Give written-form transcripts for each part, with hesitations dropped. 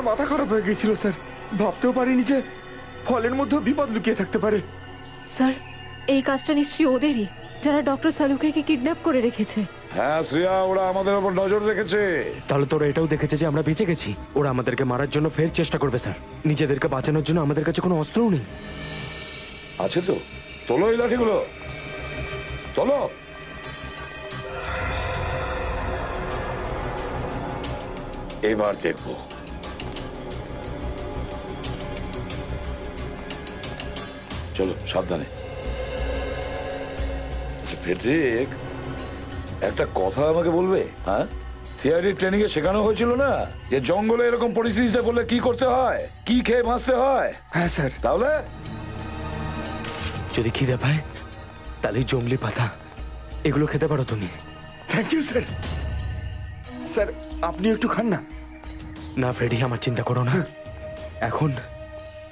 মাথা খারাপ হয়ে গেছিল স্যার। ভাবতেও পারিনি যে ফলের মধ্যে বিপদ লুকিয়ে থাকতে পারে। স্যার, এই কাজটা নিশ্চয়ই ওদেরই, যারা ডক্টর সালুকেকে কিডন্যাপ করে রেখেছে। হ্যাঁ শ্রেয়া, ওরা আমাদের উপর নজর রেখেছে। তাহলে তোরা এটাও দেখেছে যে আমরা বেঁচে গেছি। ওরা আমাদেরকে মারার জন্য ফের চেষ্টা করবে স্যার। নিজেদেরকে বাঁচানোর জন্য আমাদের কাছে কোনো অস্ত্রও নেই। আছে তো, তোলো এই লাঠিগুলো, তোলো। এবার দেখবো। চলো সাবধানে। ফ্রেডরিক, একটা কথা আমাকে বলবে? হ্যাঁ, সিআইডি ট্রেনিং এ শেখানো হয়েছিল না যে জঙ্গলে এরকম পরিস্থিতিতে বললে কি করতে হয়, কি খেয়ে বাঁচতে হয়? হ্যাঁ স্যার। তাহলে যদি খিদে পায় তাহলে জংলি পাতা এগুলো খেতে পারো তুমি। Thank you sir. স্যার আপনি একটু খান না। না ফ্রেডি, আমার চিন্তা করো না। এখন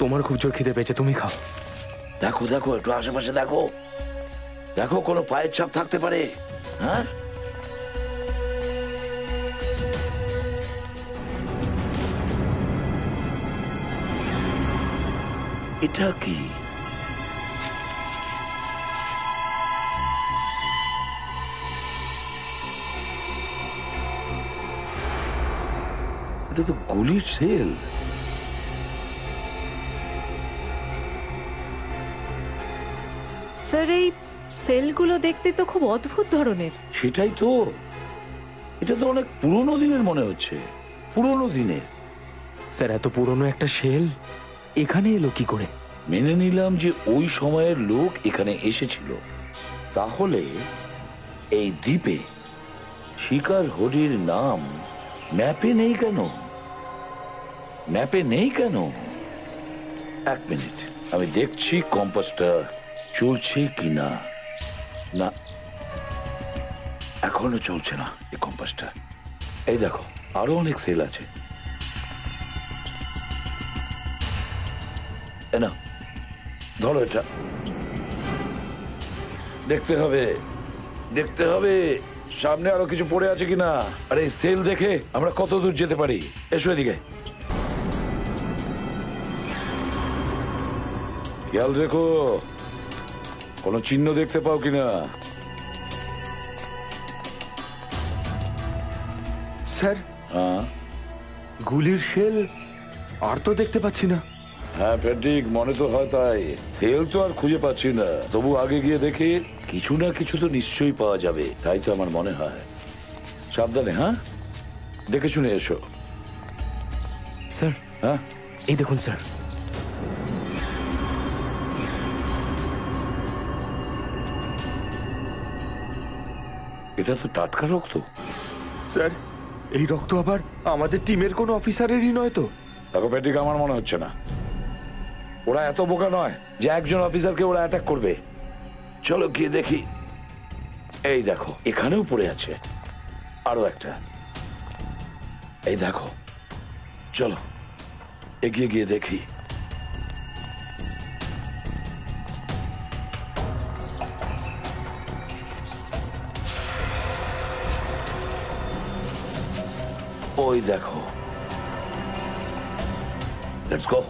তোমার খুব জোর খিদে পেয়েছে, তুমি খাও। দেখো দেখো, একটু আশেপাশে দেখো, দেখো কোনো পায়ের ছাপ থাকতে পারে। হ্যাঁ, এটা কি? এটা তো গুলির সেল। স্যার, এই সেলগুলো দেখতে তো খুব অদ্ভুত ধরনের। সেটাই তো, এটা তো অনেক পুরনো দিনের মনে হচ্ছে, পুরনো দিনের। স্যার, এত পুরনো একটা শেল এখানে এলো কি করে? মেনে নিলাম যে ওই সময়ের লোক এখানে এসেছিল, তাহলে এই দ্বীপে শিকার হরির নাম ম্যাপে নেই কেন? ম্যাপে নেই কেন? এক মিনিট, আমি দেখছি কম্পাসটা চলছে কিনা। না, এখনো চলছে না এই কম্পাসটা। এই দেখো, আরো অনেক সেল আছে। না, ধরো এটা, দেখতে হবে, দেখতে হবে সামনে আরো কিছু পড়ে আছে কিনা। আর এই সেল দেখে আমরা কত দূর যেতে পারি। এসো এদিকে, খেয়াল রেখো কোনো চিহ্ন দেখতে পাও কিনা। স্যার, হ্যাঁ গুলির শেল আর তো দেখতে পাচ্ছি না। হ্যাঁ ফ্রেডরিক, মনে তো হয় তাই। সেল তো আর খুঁজে পাচ্ছি না, তবু আগে গিয়ে দেখি, কিছু না কিছু তো নিশ্চয়ই পাওয়া যাবে, তাই তো আমার মনে হয়। সাবধানে, হ্যাঁ, দেখে শুনে এসো। স্যার, হ্যাঁ, এই দেখুন স্যার, এটা তো টাটকা রক্ত। স্যার, এই রক্ত আবার আমাদের টিমের কোনো অফিসারেরই নয় তো? দেখো ফ্রেডরিক, আমার মনে হচ্ছে না। ওরা এত বোকা নয় যে একজন অফিসারকে ওরা অ্যাটাক করবে। চলো গিয়ে দেখি। এই দেখো, এখানেও পড়ে আছে আরো একটা। এই দেখো, চলো এগিয়ে গিয়ে দেখি। ওই দেখো, লেটস গো।